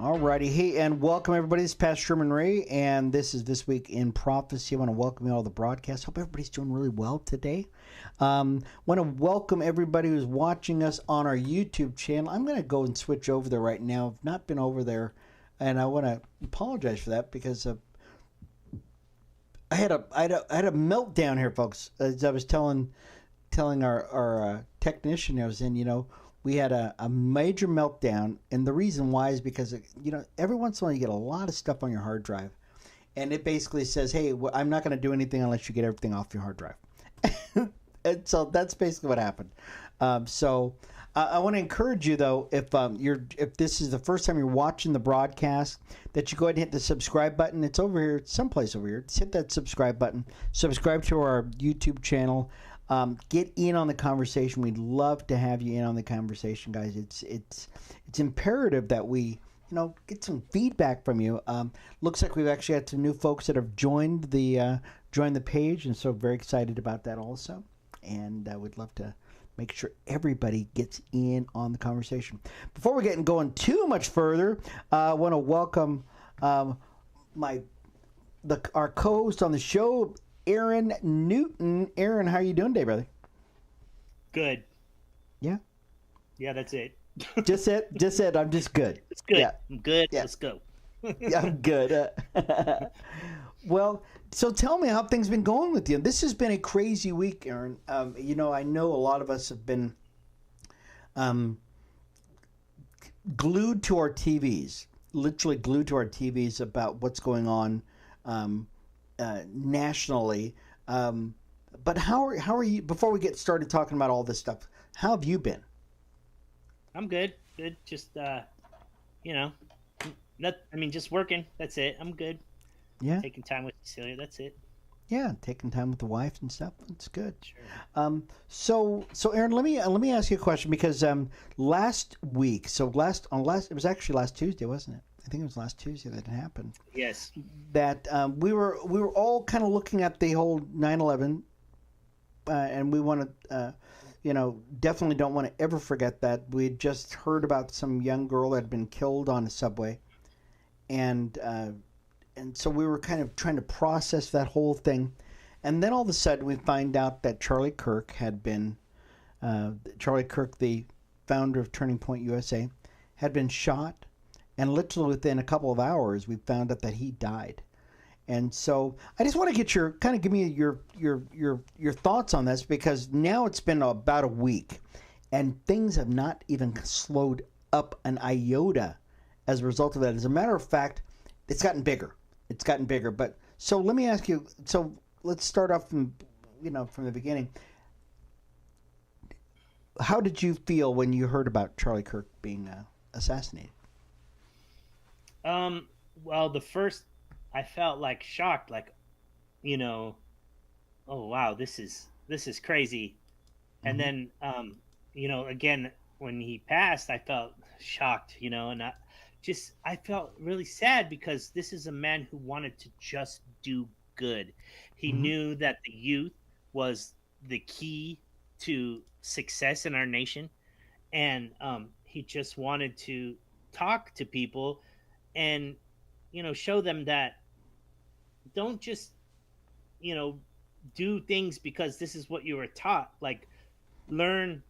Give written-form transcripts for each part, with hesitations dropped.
Alrighty, hey, and welcome everybody. This is Pastor Sherman Ray, and this is This Week in Prophecy. I want to welcome you all to the broadcast. Hope everybody's doing really well today. Want to welcome everybody who's watching us on our YouTube channel. I'm going to go and switch over there right now. I've not been over there, and I want to apologize for that because I had a meltdown here, folks. As I was telling our technician I was in, we had a major meltdown, and the reason why is because, every once in a while you get a lot of stuff on your hard drive, and it basically says, hey, I'm not going to do anything unless you get everything off your hard drive. And so that's basically what happened. I want to encourage you, though, if this is the first time you're watching the broadcast, that you go ahead and hit the subscribe button. It's over here, someplace over here. Just hit that subscribe button. Subscribe to our YouTube channel. Get in on the conversation. We'd love to have you in on the conversation, guys. It's imperative that we get some feedback from you. Looks like we've actually had some new folks that have joined the page, and so very excited about that also. And we'd love to make sure everybody gets in on the conversation. Before we get going too much further, I want to welcome our co-host on the show, Aaron Newton. Aaron, how are you doing today, brother? Good. Yeah? Yeah, that's it. Just it. I'm just good. It's good. Yeah. I'm good. Yeah. Let's go. Yeah, I'm good. Well, so tell me how things been going with you. This has been a crazy week, Aaron. I know a lot of us have been glued to our TVs, literally glued to our TVs about what's going on nationally. But how are you, before we get started talking about all this stuff, how have you been? I'm good. Good. Just just working. That's it. I'm good. Yeah. Taking time with Cecilia. That's it. Yeah, taking time with the wife and stuff. It's good. Sure. So Aaron, let me ask you a question, because last week, it was actually last Tuesday, wasn't it? I think it was last Tuesday that it happened. Yes. That we were all kind of looking at the whole 9/11, and we want to, definitely don't want to ever forget that. We had just heard about some young girl that had been killed on a subway, and so we were kind of trying to process that whole thing, and then all of a sudden we find out that Charlie Kirk, the founder of Turning Point USA, had been shot. And literally within a couple of hours, we found out that he died. And so I just want to get give me your thoughts on this, because now it's been about a week, and things have not even slowed up an iota as a result of that. As a matter of fact, it's gotten bigger. But so let me ask you. So let's start off from the beginning. How did you feel when you heard about Charlie Kirk being assassinated? Well, I felt like shocked, like, oh wow, this is crazy. Mm-hmm. And then, again, when he passed, I felt shocked, and I felt really sad, because this is a man who wanted to just do good. He mm-hmm. knew that the youth was the key to success in our nation. And, he just wanted to talk to people and show them that don't just do things because this is what you were taught. Like, learn,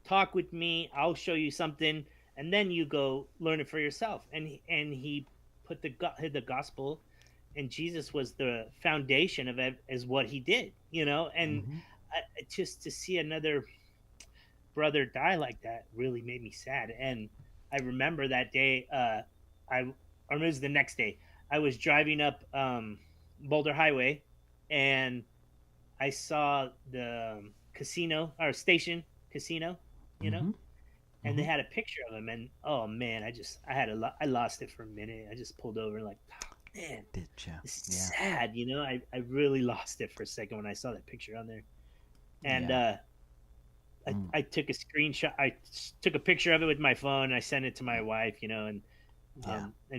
talk with me, I'll show you something, and then you go learn it for yourself. And he put the gospel, and Jesus was the foundation of it, as what he did, and mm-hmm. Just to see another brother die like that really made me sad. And I remember that day, or it was the next day, I was driving up Boulder Highway, and I saw the casino, or station casino, mm-hmm. and they had a picture of him, and oh man, I lost it for a minute. I just pulled over, like, oh, man, this is sad, I really lost it for a second when I saw that picture on there. And I took a screenshot. I took a picture of it with my phone, and I sent it to my wife, and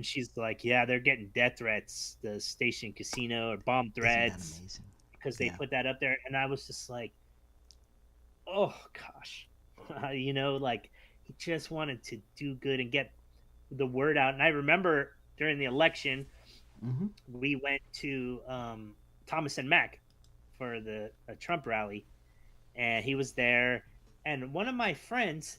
she's like, yeah, they're getting death threats, the station casino, or bomb threats, because they put that up there. And I was just like, oh gosh, like, he just wanted to do good and get the word out. And I remember during the election, Mm-hmm. we went to Thomas and Mack for the Trump rally, and he was there. And one of my friends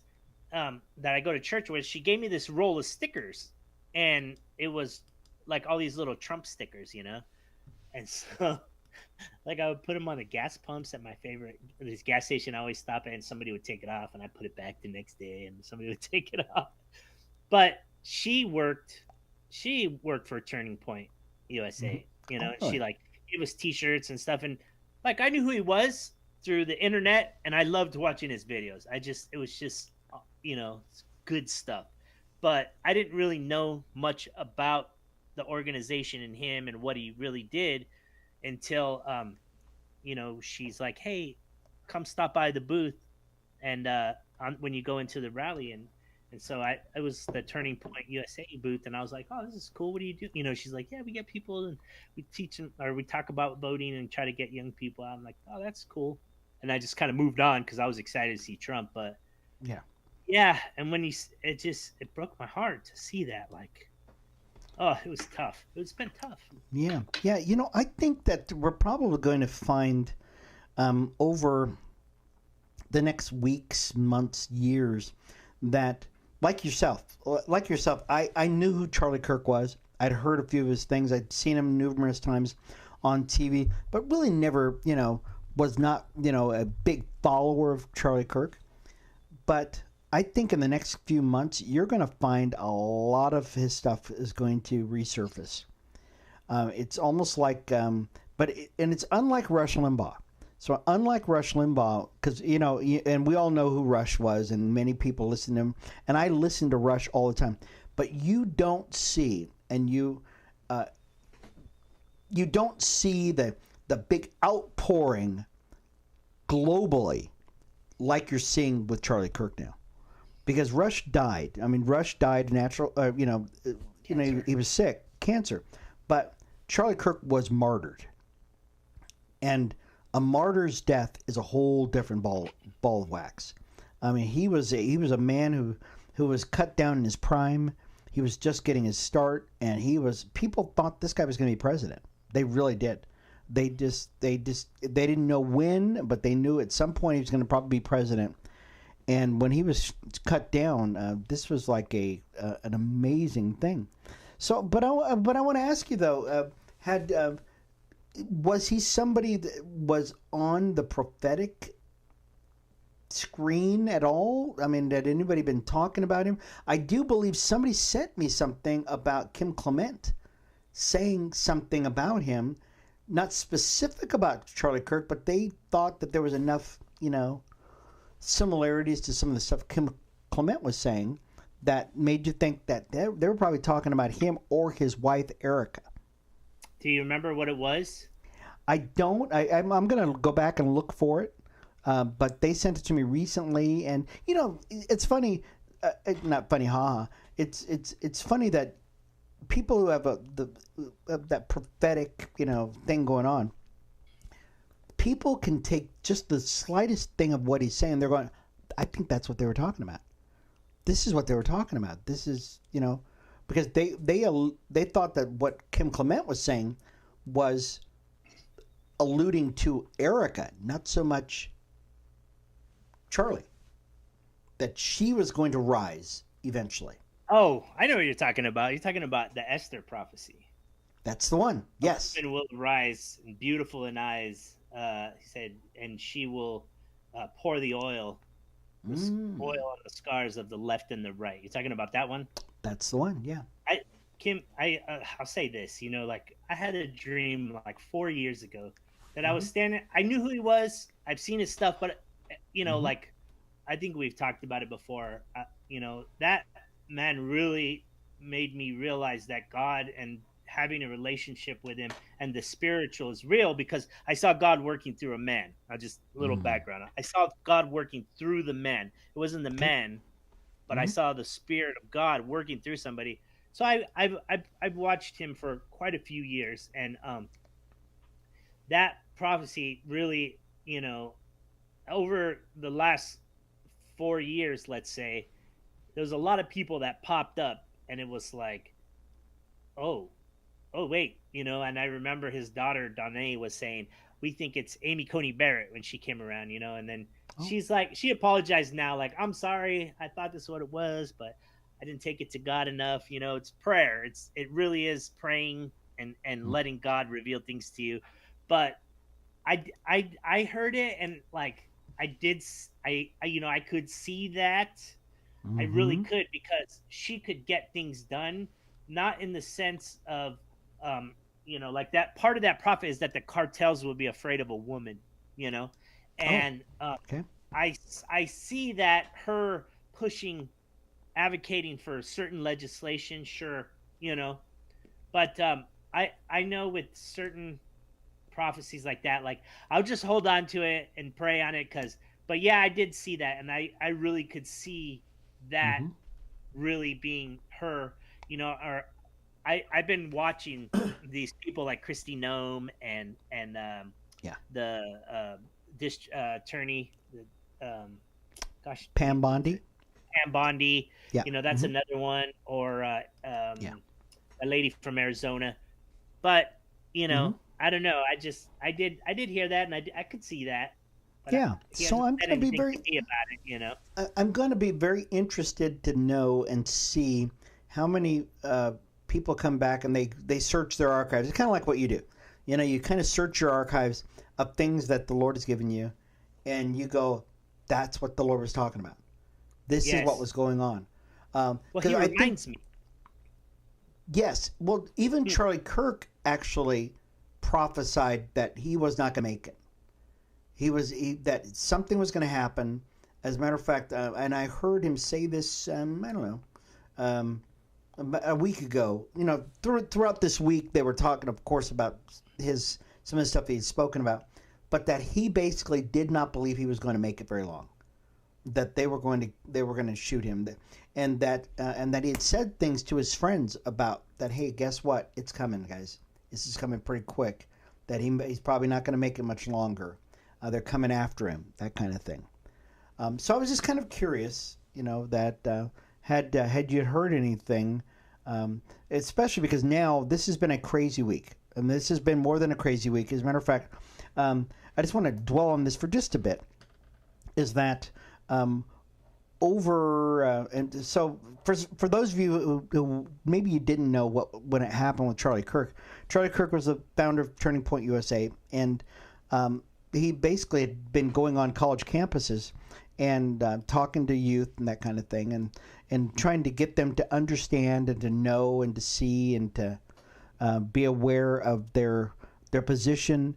that I go to church with, she gave me this roll of stickers, and it was like all these little Trump stickers, you know. And so, like, I would put them on the gas pumps at my favorite this gas station I always stop at, and somebody would take it off, and I put it back the next day, and somebody would take it off. But she worked for Turning Point Mm-hmm. USA, you know, Oh, and she really? like gave us t-shirts and stuff, and like I knew who he was through the internet, and I loved watching his videos. It was just good stuff. But I didn't really know much about the organization and him and what he really did until she's like, "Hey, come stop by the booth and when you go into the rally." And so I was the Turning Point USA booth, and I was like, "Oh, this is cool. What do you do?" She's like, "Yeah, we get people and we teach them, or we talk about voting and try to get young people out." I'm like, "Oh, that's cool." And I just kind of moved on because I was excited to see Trump. But Yeah. yeah, and when it broke my heart to see that. Like, oh, it was tough. It's been tough. Yeah. Yeah. I think that we're probably going to find over the next weeks, months, years that, like yourself, I knew who Charlie Kirk was. I'd heard a few of his things. I'd seen him numerous times on TV, but really never, was not, a big follower of Charlie Kirk. But I think in the next few months, you're going to find a lot of his stuff is going to resurface. It's almost like, and it's unlike Rush Limbaugh. So unlike Rush Limbaugh, because and we all know who Rush was, and many people listen to him, and I listen to Rush all the time. But uh, you don't see the big outpouring globally like you're seeing with Charlie Kirk now, because Rush died. I mean, Rush died natural. He Cancer. was sick, cancer, but Charlie Kirk was martyred, and a martyr's death is a whole different ball of wax. I mean, he was a man who was cut down in his prime. He was just getting his start, and people thought this guy was going to be president. They really did. They didn't know when, but they knew at some point he was going to probably be president. And when he was cut down, this was like an amazing thing. So, but I want to ask you though, had was he somebody that was on the prophetic screen at all? I mean, had anybody been talking about him? I do believe somebody sent me something about Kim Clement saying something about him, not specific about Charlie Kirk, but they thought that there was enough, similarities to some of the stuff Kim Clement was saying that made you think that they were probably talking about him or his wife Erica. Do you remember what it was? I don't. I'm going to go back and look for it. But they sent it to me recently, and it's funny. Not funny, haha. It's funny that people who have that prophetic thing going on, people can take just the slightest thing of what he's saying. They're going, I think that's what they were talking about. This is what they were talking about. This is because they thought that what Kim Clement was saying was alluding to Erica, not so much Charlie. That she was going to rise eventually. Oh, I know what you're talking about. You're talking about the Esther prophecy. That's the one. A Yes. woman will rise, beautiful in eyes. He said, and she will pour the oil, Mm, oil on the scars of the left and the right. You're talking about that one? that's the one. Yeah. I Kim, I'll say this. Like I had a dream like 4 years ago that I was Mm-hmm. standing. I knew who he was. I've seen his stuff, but Mm-hmm. like I think we've talked about it before. That man really made me realize that God and having a relationship with him and the spiritual is real because I saw God working through a man. I just a little Mm. background. I saw God working through the man. It wasn't the Okay. man, but I Mm-hmm. saw the spirit of God working through somebody. So I've watched him for quite a few years, and that prophecy really, over the last 4 years, let's say, there was a lot of people that popped up, and it was like, oh, oh wait, and I remember his daughter Danae was saying, we think it's Amy Coney Barrett when she came around, and then Oh. she's like, she apologized now, like, I'm sorry, I thought this is what it was, but I didn't take it to God enough. It's prayer. It really is praying and letting God reveal things to you. But I heard it, and like I did I could see that. I really Mm-hmm. could, because she could get things done, not in the sense of, um, like, that part of that prophet is that the cartels will be afraid of a woman, you know, Oh. and Okay. I see that her pushing, advocating for certain legislation, sure, but I know with certain prophecies like that, like, I'll just hold on to it and pray on it, because, but yeah, I did see that, and I really could see that Mm-hmm. really being her, or I've been watching these people like Christy Nome and Yeah. the attorney, gosh, Pam Bondi. Pam Bondi, Yeah. that's Mm-hmm. another one, or Yeah. a lady from Arizona. But Mm-hmm. I don't know. I did hear that, and I could see that, but Yeah. he So hasn't I'm said going to be anything very to me about it. I'm going to be very interested to know and see how many people come back and they search their archives. It's kind of like what you do. You kind of search your archives of things that the Lord has given you, and you go, "That's what the Lord was talking about. This is what Yes. was going on." Well, Because he I think reminds me. yes, well, even Hmm. Charlie Kirk actually prophesied that he was not going to make it. That something was going to happen. As a matter of fact, and I heard him say this. I don't know, um, a week ago. Throughout this week, they were talking, of course, about his some of the stuff he'd spoken about, but that he basically did not believe he was going to make it very long. That they were going to shoot him, and that he had said things to his friends about that. Hey, guess what? It's coming, guys. This is coming pretty quick. That he's probably not going to make it much longer. They're coming after him. That kind of thing. So I was just kind of curious, that had you heard anything, especially because now this has been a crazy week, and this has been more than a crazy week. As a matter of fact, I just want to dwell on this for just a bit. Is that um, and so for those of you who maybe you didn't know what when it happened with Charlie Kirk. Charlie Kirk was the founder of Turning Point USA, and he basically had been going on college campuses and talking to youth and that kind of thing, and trying to get them to understand and to know and to see and to be aware of their position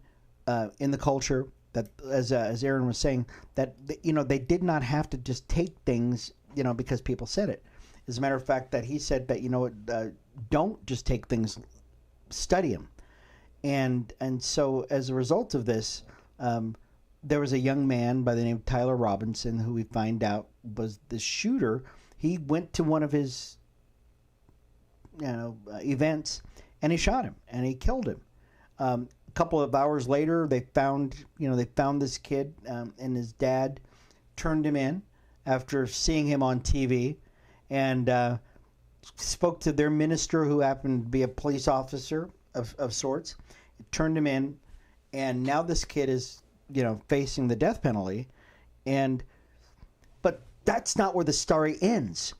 in the culture. That as Aaron was saying, that they did not have to just take things because people said it. As a matter of fact, that he said that don't just take things, study them. And so as a result of this, there was a young man by the name of Tyler Robinson who we find out was the shooter. He went to one of his events, and he shot him and he killed him. A couple of hours later, they found this kid, and his dad turned him in after seeing him on TV, and spoke to their minister, who happened to be a police officer of sorts. Turned him in, and now this kid is facing the death penalty, but that's not where the story ends.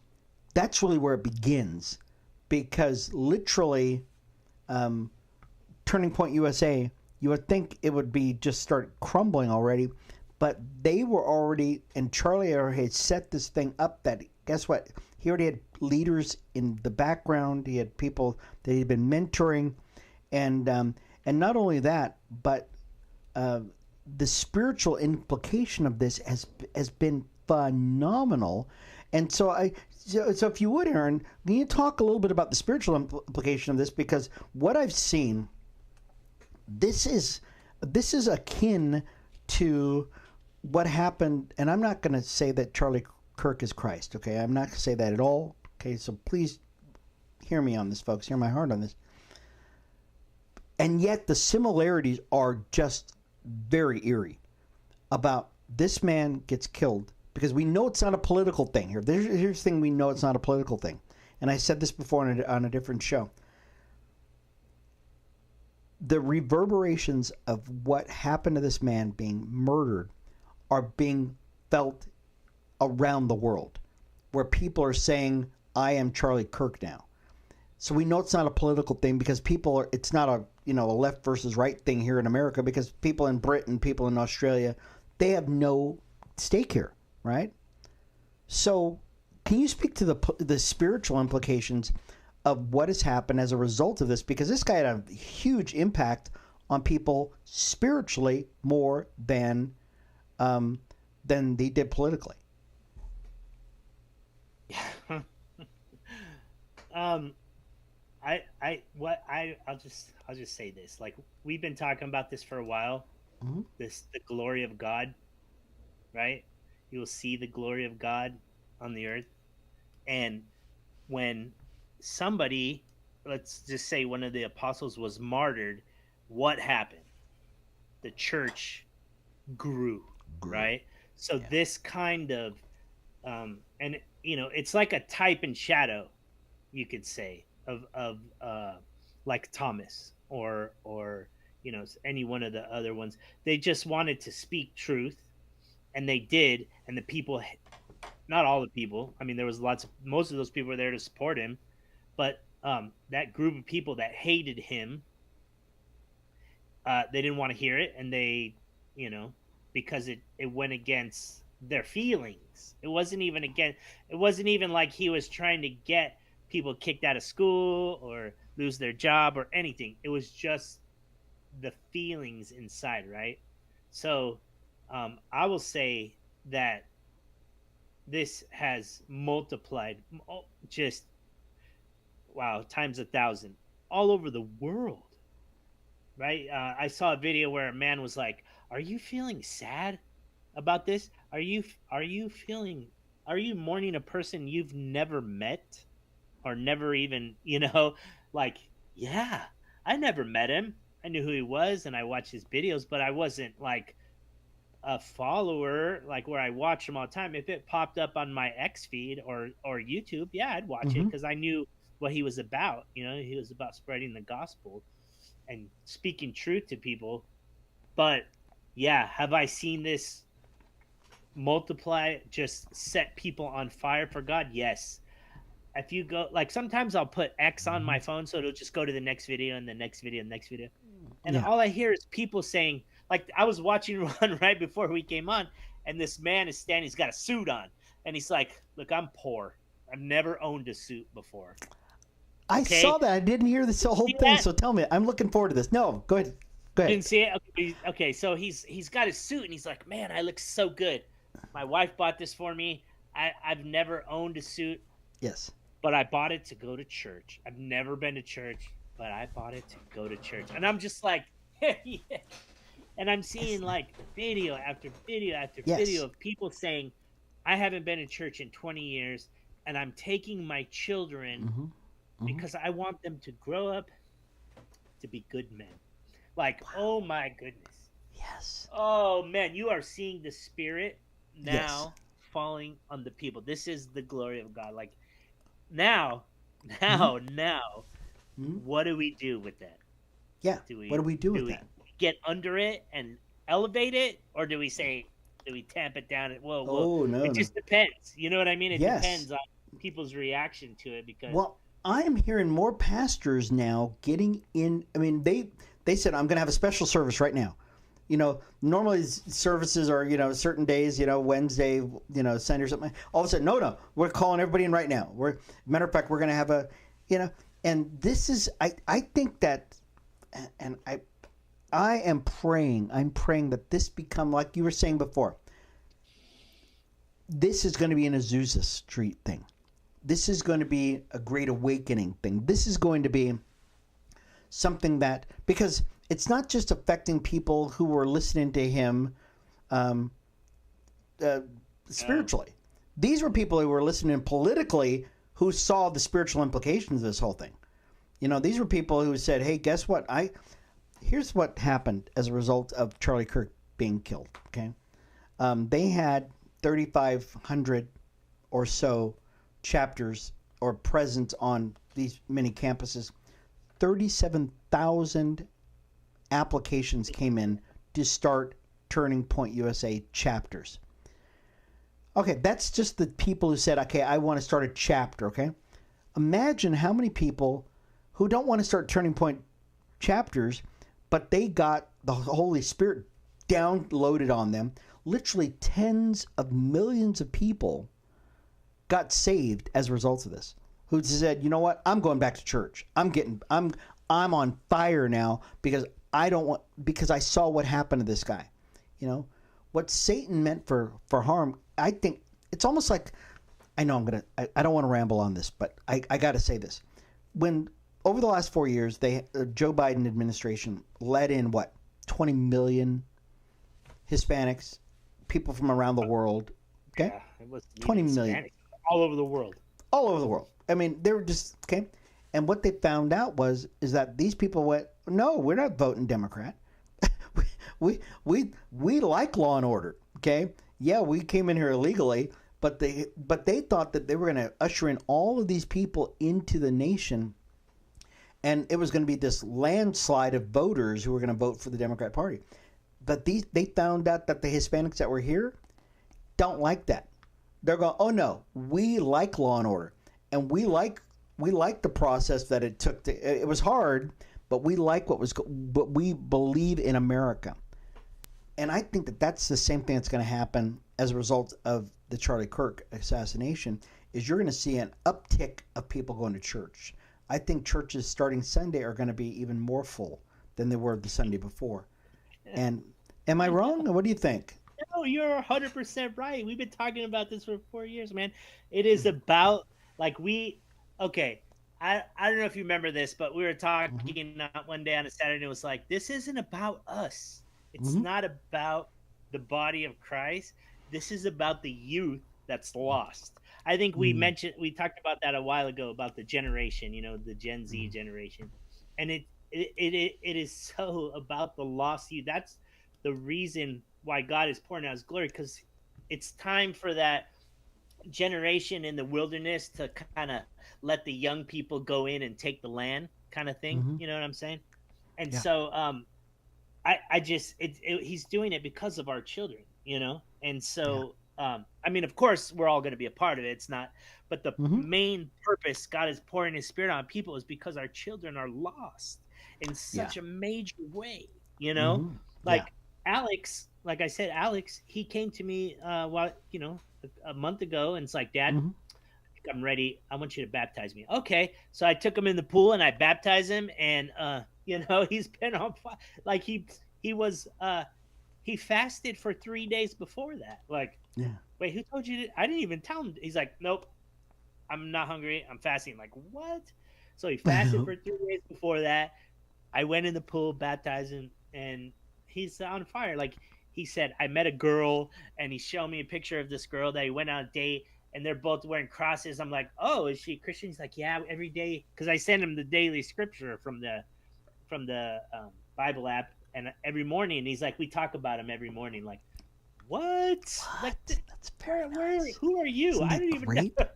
That's really where it begins, because literally. Turning Point USA, you would think it would be just start crumbling already, but they were already, and Charlie had set this thing up that, guess what? He already had leaders in the background. He had people that he'd been mentoring, and not only that, but the spiritual implication of this has been phenomenal. And so if you would, Aaron, can you talk a little bit about the spiritual implication of this? Because what I've seen, this is akin to what happened, and I'm not going to say that Charlie Kirk is Christ, okay? I'm not going to say that at all, okay? So please hear me on this, folks. Hear my heart on this. And yet the similarities are just very eerie. About this man gets killed, because we know it's not a political thing here. Here's the thing: we know it's not a political thing. and I said this before on a different show. The reverberations of what happened to this man being murdered are being felt around the world, where people are saying, I am Charlie Kirk now. So we know it's not a political thing because people are, it's not a, a left versus right thing here in America, because people in Britain, people in Australia, they have no stake here, right? So can you speak to the spiritual implications of what has happened as a result of this? Because this guy had a huge impact on people spiritually more than they did politically. um, I'll just say this. Like, we've been talking about this for a while. Mm-hmm. The glory of God, right? You will see the glory of God on the earth. And when somebody, let's just say one of the apostles, was martyred, what happened? The church grew. Right? So Yeah. this kind of, and it's like a type and shadow, you could say, of like Thomas or any one of the other ones. They just wanted to speak truth, and they did, and the people, not all the people, I mean, there was most of those people were there to support him, but that group of people that hated him, they didn't want to hear it, and they, because it went against their feelings. It wasn't even like he was trying to get people kicked out of school or lose their job or anything. It was just the feelings inside, right? So I will say that this has multiplied, just wow, times 1,000 all over the world, right? I saw a video where a man was like, "Are you feeling sad about this? Are you mourning a person you've never met or never even, like, yeah, I never met him. I knew who he was and I watched his videos, but I wasn't like a follower, like where I watch him all the time. If it popped up on my X feed or YouTube, yeah, I'd watch it because I knew what he was about. He was about spreading the gospel and speaking truth to people. But yeah, have I seen this multiply, just set people on fire for God? Yes. If you go, like, sometimes I'll put X on my phone so it'll just go to the next video and the next video and the next video. And all I hear is people saying, like, I was watching one right before we came on, and this man is standing, he's got a suit on, and he's like, "Look, I'm poor. I've never owned a suit before." I saw that. I didn't hear this whole thing, that? so tell me. I'm looking forward to this. No, go ahead. Go ahead. Didn't see it? Okay, so he's got his suit, and he's like, "Man, I look so good. My wife bought this for me. I've never owned a suit. Yes. But I bought it to go to church. I've never been to church, but I bought it to go to church." And I'm just like, yeah. And I'm seeing like video after video after video of people saying, "I haven't been to church in 20 years, and I'm taking my children because I want them to grow up to be good men." Like, wow. Oh my goodness. Yes. Oh man, you are seeing the Spirit now falling on the people. This is the glory of God. Like, now, what do we do with that? Yeah. What do we do with that? Get under it and elevate it, or do we tamp it down? No. It just depends. You know what I mean? It depends on people's reaction to it. Because I am hearing more pastors now getting in. I mean, they said, "I'm going to have a special service right now." Normally services are, certain days, Wednesday, Sunday or something. All of a sudden, no, we're calling everybody in right now. Matter of fact, we're going to have a, and this is, I think that, and I'm praying that this become, like you were saying before, this is going to be an Azusa Street thing. This is going to be a great awakening thing. This is going to be something that, because it's not just affecting people who were listening to him spiritually. These were people who were listening politically who saw the spiritual implications of this whole thing. These were people who said, "Hey, guess what? Here's what happened as a result of Charlie Kirk being killed." Okay, they had 3,500 or so chapters or presence on these many campuses. 37,000 applications came in to start Turning Point USA chapters. Okay, that's just the people who said, okay, I want to start a chapter, okay? Imagine how many people who don't want to start Turning Point chapters, but they got the Holy Spirit downloaded on them. Literally tens of millions of people got saved as a result of this. Who said, you know what? I'm going back to church. I'm on fire now because because I saw what happened to this guy. You know, what Satan meant for harm. I think it's almost like, I know I don't want to ramble on this, but I got to say this. When over the last 4 years, the Joe Biden administration let in 20 million Hispanics, people from around the world. Okay, Yeah, it was 20 million Hispanic, all over the world. all over the world. I mean, they were just okay. And what they found out is that these people went, no, we're not voting Democrat. we like law and order. Okay, yeah, we came in here illegally, but they thought that they were going to usher in all of these people into the nation, and it was going to be this landslide of voters who were going to vote for the Democrat Party. But they found out that the Hispanics that were here don't like that. They're going, oh no, we like law and order, and we like the process that it took. It was hard, but we like but we believe in America. And I think that that's the same thing that's going to happen as a result of the Charlie Kirk assassination, is you're going to see an uptick of people going to church. I think churches starting Sunday are going to be even more full than they were the Sunday before. And am I wrong? What do you think? No, you're 100% right. We've been talking about this for 4 years, man. It is about, like, okay, I don't know if you remember this, but we were talking one day on a Saturday, and it was like, this isn't about us. It's not about the body of Christ. This is about the youth that's lost. I think we talked about that a while ago, about the generation, the Gen Z generation. And it is so about the lost youth. That's the reason why God is pouring out his glory, because it's time for that generation in the wilderness to kind of let the young people go in and take the land, kind of thing. You know what I'm saying? And so he's doing it because of our children, and so I mean, of course we're all going to be a part of it. It's not, but the main purpose God is pouring his spirit on people is because our children are lost in such a major way, like Alex, like I said, he came to me a month ago, and it's like, Dad, I'm ready. I want you to baptize me. Okay. So I took him in the pool and I baptized him, and he's been on fire. Like he fasted for 3 days before that. Like, wait, who told you I didn't even tell him. He's like, nope, I'm not hungry. I'm fasting. I'm like, what? So he fasted for 3 days before that. I went in the pool, baptized him, and he's on fire. Like he said, I met a girl, and he showed me a picture of this girl that he went on a date, and they're both wearing crosses. I'm like, oh, is she Christian? He's like, yeah, every day. Because I send him the daily scripture from the Bible app, and every morning he's like, we talk about him every morning. Like, what? Like, that's very nice. Who are you? Isn't I don't even great? know.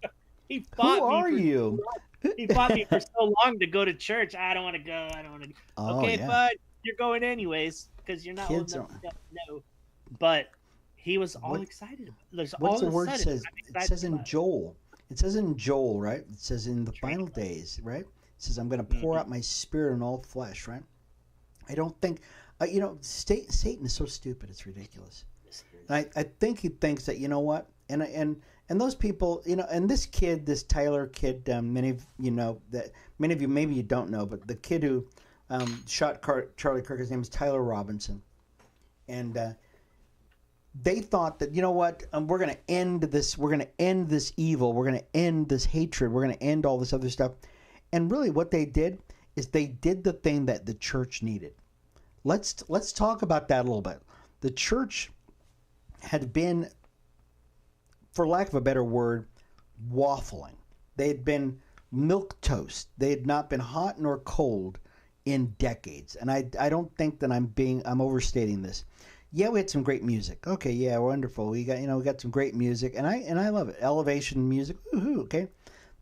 He fought Who me are you? He fought me for so long to go to church. I don't want to go. Okay, bud, you're going anyways because you're not old enough to know. But he was all excited. What's the word says? It says in Joel. It says in Joel, right? It says in the final days, right? It says, I'm going to pour out my spirit on all flesh, right? I don't think, Satan is so stupid. It's ridiculous. And I think he thinks that, you know what? And those people, and this kid, this Tyler kid, many of you, maybe you don't know, but the kid who shot Charlie Kirk, his name is Tyler Robinson. And they thought that, you know what, we're going to end this. We're going to end this evil. We're going to end this hatred. We're going to end all this other stuff. And really what they did is they did the thing that the church needed. Let's talk about that a little bit. The church had been, for lack of a better word, waffling. They had been milquetoast. They had not been hot nor cold in decades. And I don't think that I'm overstating this. Yeah, we had some great music. Okay, yeah, wonderful. We got some great music, and I love it. Elevation music. Woohoo, okay.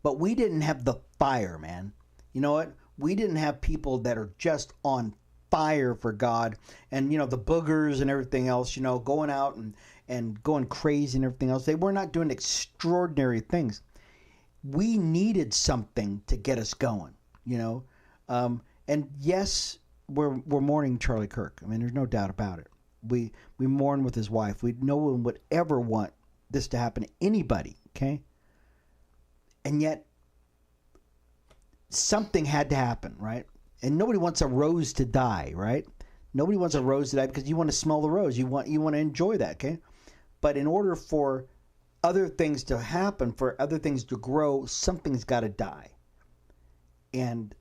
but we didn't have the fire, man. You know what? We didn't have people that are just on fire for God, and the boogers and everything else, going out and going crazy and everything else. They were not doing extraordinary things. We needed something to get us going, you know. And yes, we're mourning Charlie Kirk. I mean, there's no doubt about it. We mourn with his wife. No one would ever want this to happen to anybody. Okay, and yet something had to happen, right? And nobody wants a rose to die, right? Nobody wants a rose to die because you want to smell the rose. You want to enjoy that, okay? But in order for other things to happen, for other things to grow, something's got to die. And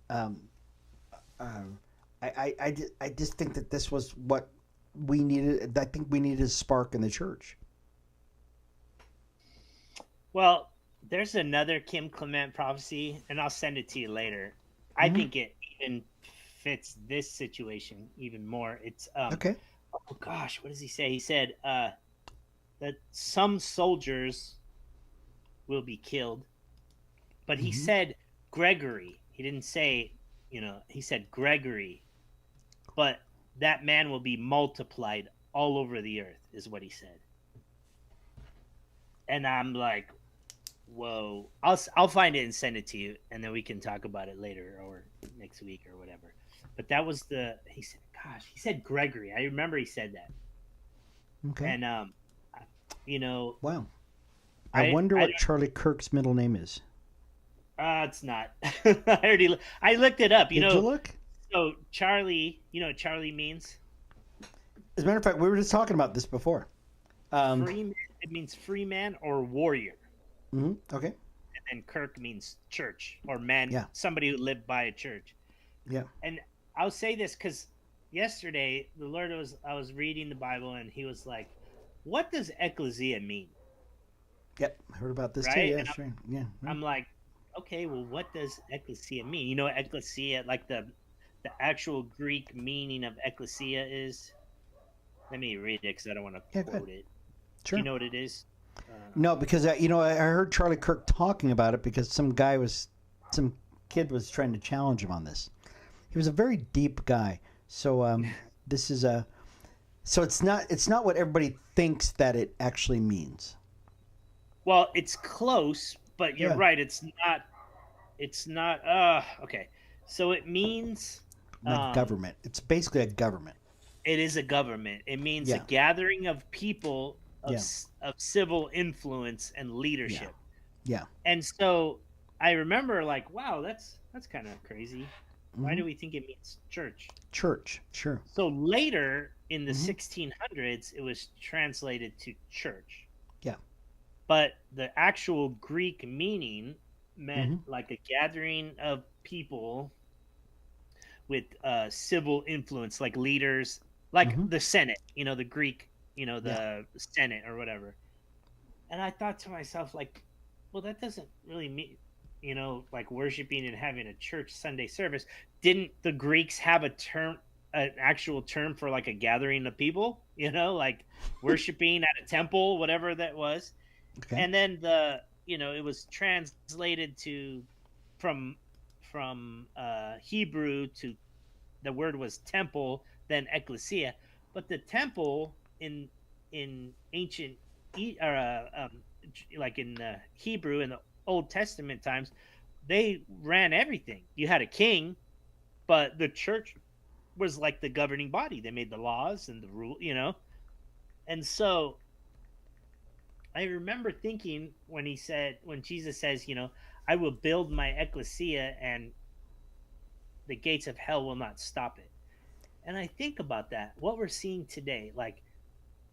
I just think that this was what we needed. I think we needed a spark in the church. Well, there's another Kim Clement prophecy, and I'll send it to you later. I Mm-hmm. think it even fits this situation even more. It's Okay. oh gosh, what does he say? He said that some soldiers will be killed, but he Mm-hmm. said Gregory. He didn't say, he said Gregory, but that man will be multiplied all over the earth, is what he said. And I'm like, whoa. I'll find it and send it to you, and then we can talk about it later or next week or whatever. But that was he said, gosh, he said Gregory. I remember he said that, Okay. and you know, Wow. I wonder I what Charlie Kirk's middle name is. it's not. I looked it up. Did you look? So Charlie, what Charlie means? As a matter of fact, we were just talking about this before. Um, Free man. It means free man or warrior. okay. And Kirk means church or man, Yeah. somebody who lived by a church. Yeah. And I'll say this because yesterday I was reading the Bible and he was like, "What does ecclesia mean?" Yep. I heard about this too. Right? Yeah. And Sure. Yeah. I'm like, "Okay, well, what does ecclesia mean?" Ecclesia, like the actual Greek meaning of ecclesia is. Let me read it because I don't want to Yeah. Go ahead. quote it. Do you Sure. know what it is? No, because I heard Charlie Kirk talking about it because some kid was trying to challenge him on this. He was a very deep guy. So this is a so it's not what everybody thinks that it actually means. Well, it's close, but you're Yeah. right. It's not. It's not. Okay. So it means Like government. It's basically a government. it is a government. It means a Yeah. gathering of people Yeah. of civil influence and Yeah. leadership. Yeah. And so I remember, like, wow, that's kind of crazy. Why Hmm. do we think it means church? Church. Sure. So later in the Hmm. 1600s, it was translated to church. Yeah. But the actual Greek meaning meant Hmm. like a gathering of people with civil influence, like leaders, like Hmm. the Senate, the Greek, Yeah. the Senate or whatever. And I thought to myself, like, well, that doesn't really mean, like worshiping and having a church Sunday service. Didn't the Greeks have an actual term for like a gathering of people, like worshiping at a temple, whatever that was? Okay. And then it was translated to from Hebrew to the word was temple, then ecclesia, but the temple in ancient or like in Hebrew in the Old Testament times, they ran everything. You had a king, but the church was like the governing body. They made the laws and the rule. And so I remember thinking when Jesus says, I will build my ecclesia and the gates of hell will not stop it. And I think about that, what we're seeing today, like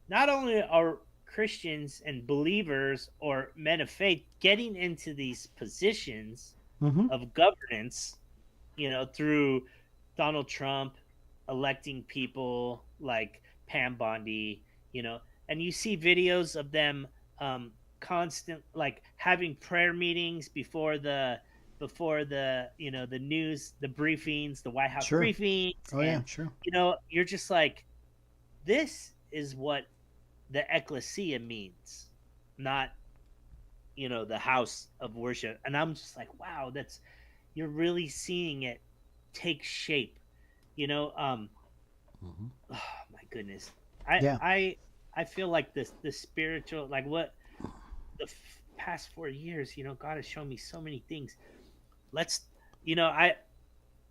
not only are Christians and believers or men of faith getting into these positions Hmm. of governance, through Donald Trump electing people like Pam Bondi, and you see videos of them constant like having prayer meetings before the the news, the briefings, the White House Sure. briefings, Oh yeah. and Sure. you're just like, this is what the ecclesia means, not the house of worship. And I'm just like, wow, that's you're really seeing it take shape. You know, Hmm. oh my goodness. I Yeah. I I feel like the spiritual, like what the past 4 years, God has shown me so many things. Let's I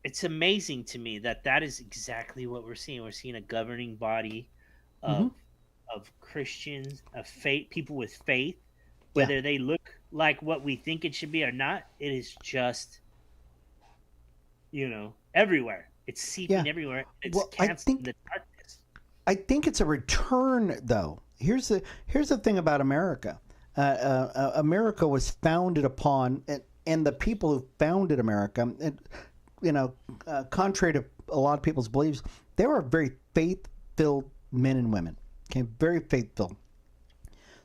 it's amazing to me that that is exactly what we're seeing. We're seeing a governing body Hmm. of Christians, of faith, people with faith, Yeah. whether they look like what we think it should be or not. It is just everywhere. It's Yeah. seeping everywhere. It's Well, I canceling think the darkness. I think it's a return, though. Here's the thing about America. America was founded upon, and the people who founded America, you know, contrary to a lot of people's beliefs, they were very faith-filled men and women. Okay, very faith-filled.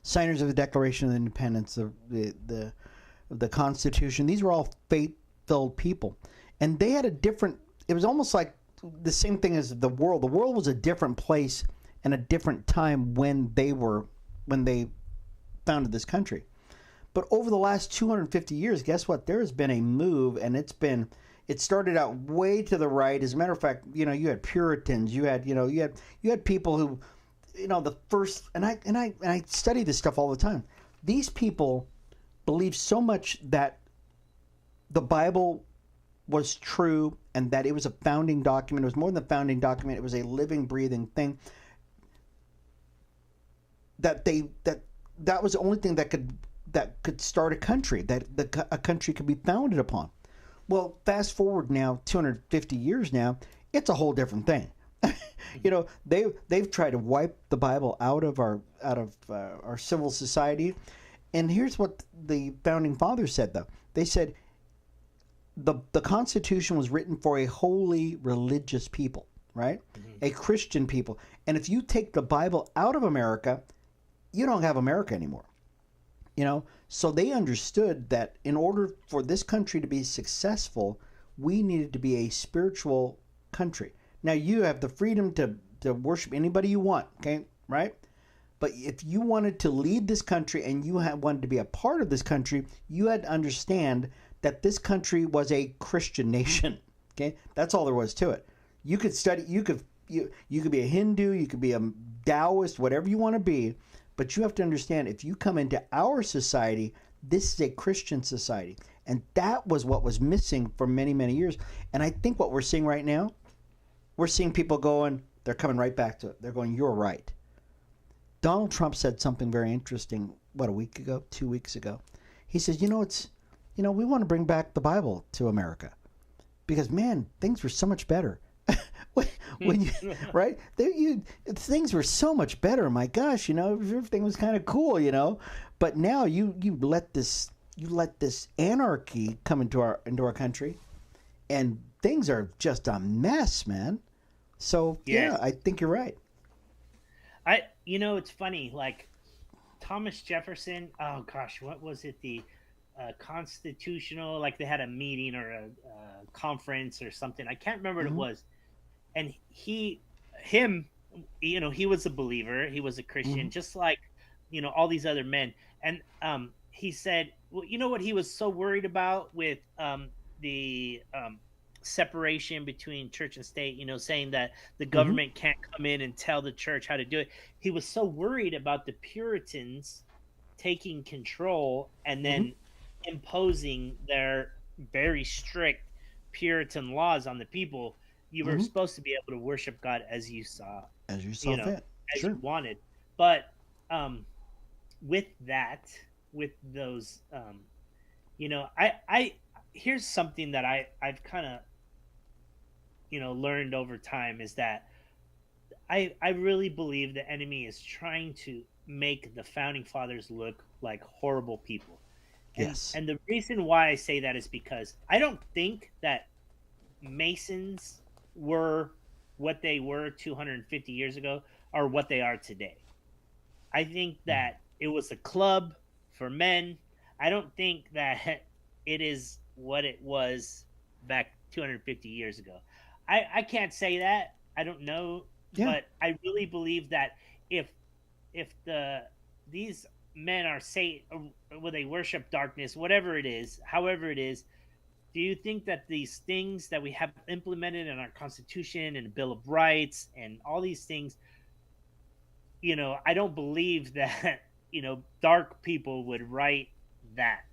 Signers of the Declaration of Independence, the Constitution. These were all faith-filled people, and they had a different. It was almost like the same thing as the world. The world was a different place and a different time when they founded this country. But over the last 250 years, guess what? There has been a move, and it started out way to the right. As a matter of fact, you had Puritans, you had people who, the first, and I study this stuff all the time. These people believed so much that the Bible was true and that it was a founding document. It was more than a founding document. It was a living, breathing thing. That was the only thing that could start a country. A country could be founded upon. Well, fast forward now 250 years now, it's a whole different thing. They've tried to wipe the Bible out of our civil society. And here's what the founding fathers said, though. They said the Constitution was written for a holy religious people, right? Mm-hmm. A Christian people. And if you take the Bible out of America, you don't have America anymore. So they understood that in order for this country to be successful, we needed to be a spiritual country. Now you have the freedom to worship anybody you want, okay, right? But if you wanted to lead this country and wanted to be a part of this country, you had to understand that this country was a Christian nation. Okay, that's all there was to it. You could study. You could be a Hindu. You could be a Taoist. Whatever you want to be. But you have to understand, if you come into our society, this is a Christian society. And that was what was missing for many, many years. And I think what we're seeing right now, we're seeing people they're coming right back to it. They're going, you're right. Donald Trump said something very interesting, a week ago, 2 weeks ago. He says, we want to bring back the Bible to America because, man, things were so much better. when you, right? Things were so much better. My gosh, everything was kind of cool. But now you let this anarchy come into our country, and things are just a mess, man. So yeah, Yes. I think you're right. It's funny, like Thomas Jefferson. Oh gosh, what was it? The constitutional, like they had a meeting or a conference or something. I can't remember what it Hmm. was. And him, he was a believer. He was a Hmm. Christian, just like all these other men. And he said, well, you know what he was so worried about with the separation between church and state, saying that the Hmm. government can't come in and tell the church how to do it. He was so worried about the Puritans taking control and Hmm. then imposing their very strict Puritan laws on the people. You were Hmm. supposed to be able to worship God as you saw, As you saw you know, fit. as you Sure. wanted. But with that, with those, I here's something that I've kind of learned over time is that I really believe the enemy is trying to make the founding fathers look like horrible people. And Yes. and the reason why I say that is because I don't think that Masons were what they were 250 years ago or what they are today. I think Mm-hmm. that it was a club for men. I don't think that it is what it was back 250 years ago. I can't say that. I don't know, Yeah. but I really believe that if if the these men are say, well, they worship darkness, whatever it is, however it is. Do you think that these things that we have implemented in our Constitution and Bill of Rights and all these things, I don't believe that dark people would write that.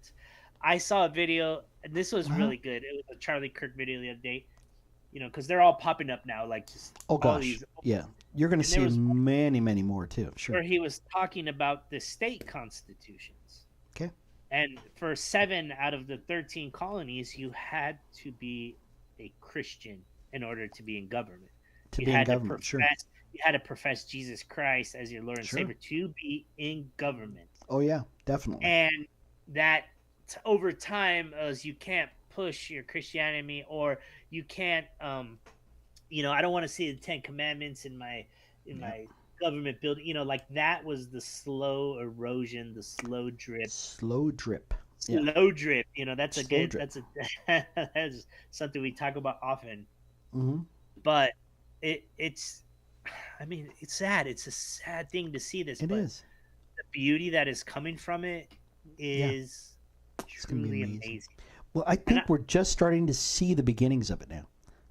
I saw a video, and this was Uh-huh. really good. It was a Charlie Kirk video the other day. Because they're all popping up now, like just Oh all gosh, these. yeah. You're going to And there see was one many, many more too. Sure. where he was talking about the state constitutions. Okay. And for 7 out of the 13 colonies, you had to be a Christian in order to be in government. To You be in had to government. Sure. profess you had to profess Jesus Christ as your Lord and Sure. Savior to be in government. Oh yeah, definitely. And that over time, as you can't push your Christianity, or you can't I don't want to see the 10 Commandments in Yeah. my government building. Like that was the slow erosion, the slow drip, Slow drip. Yeah. slow drip. That's a Slow good. drip. That's a that's something we talk about often. Mm-hmm. But it's, I mean, it's sad. It's a sad thing to see this, It but is. the beauty that is coming from it Yeah. is It's going to be truly amazing. amazing. Well, I And think we're just starting to see the beginnings of it now,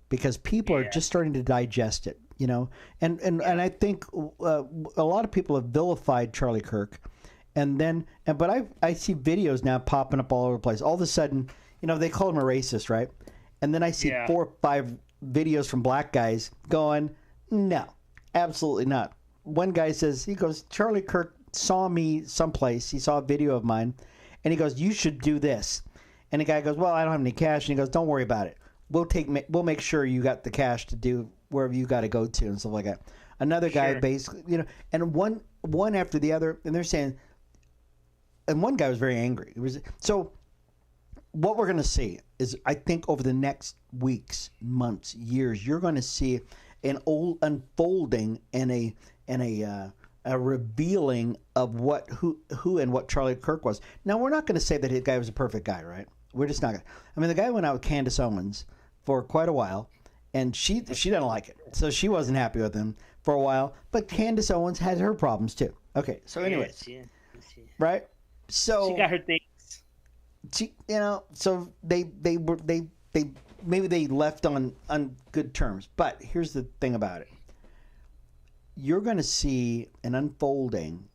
because people are yeah, just starting to digest it. And yeah, I think a lot of people have vilified Charlie Kirk, but I see videos now popping up all over the place. All of a sudden, they call him a racist, right? And then I see yeah, 4 or 5 videos from black guys going, no, absolutely not. One guy says, he goes, Charlie Kirk saw me someplace. He saw a video of mine, and he goes, you should do this. And the guy goes, well, I don't have any cash. And he goes, don't worry about it. We'll make sure you got the cash to do wherever you got to go to and stuff like that. Another guy sure, basically, and one after the other, and they're saying, and one guy was very angry. It was so. What we're going to see is, I think, over the next weeks, months, years, you're going to see an old unfolding and a revealing of who and what Charlie Kirk was. Now, we're not going to say that his guy was a perfect guy, right? We're just not going to. I mean, the guy went out with Candace Owens for quite a while, and she didn't like it, so she wasn't happy with him for a while. But Candace Owens had her problems too. Okay, so yeah, anyways, she, right? she So got her things. so they maybe they left on good terms. But here's the thing about it: you're going to see an unfolding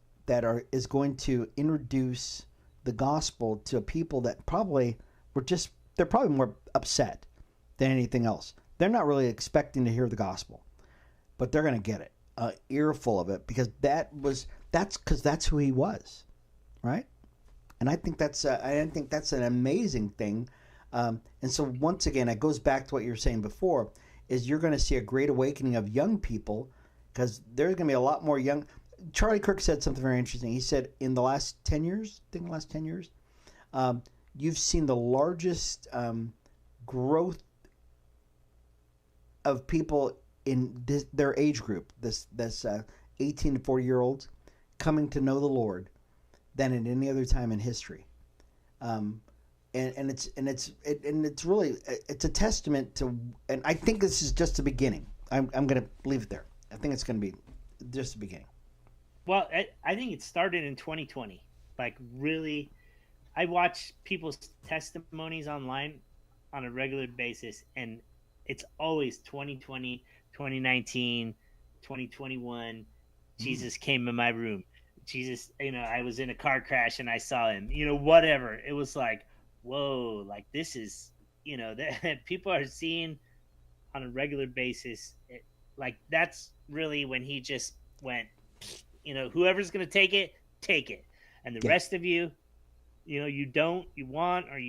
is going to introduce the gospel to people that probably they're probably more upset than anything else. They're not really expecting to hear the gospel, but they're going to get it, earful of it, because that's who he was, right? And I think that's an amazing thing. And so once again, it goes back to what you were saying before: is you're going to see a great awakening of young people, because there's going to be a lot more young. Charlie Kirk said something very interesting. He said in the last 10 years, I think the last 10 years, um, you've seen the largest growth of people in their age group, this 18 to 40-year-olds, coming to know the Lord than at any other time in history. Um, and it's really, it's a testament to, and I think this is just the beginning. I'm going to leave it there. I think it's going to be just the beginning. Well, I think it started in 2020. Like, really, I watch people's testimonies online on a regular basis, and it's always 2020, 2019, 2021. Mm. Jesus came in my room. Jesus, I was in a car crash and I saw him. Whatever. It was like, whoa, like this is, that people are seeing on a regular basis. Like that's really when he just went, whoever's going to take it. And the Yeah, rest of you, you don't, you want, or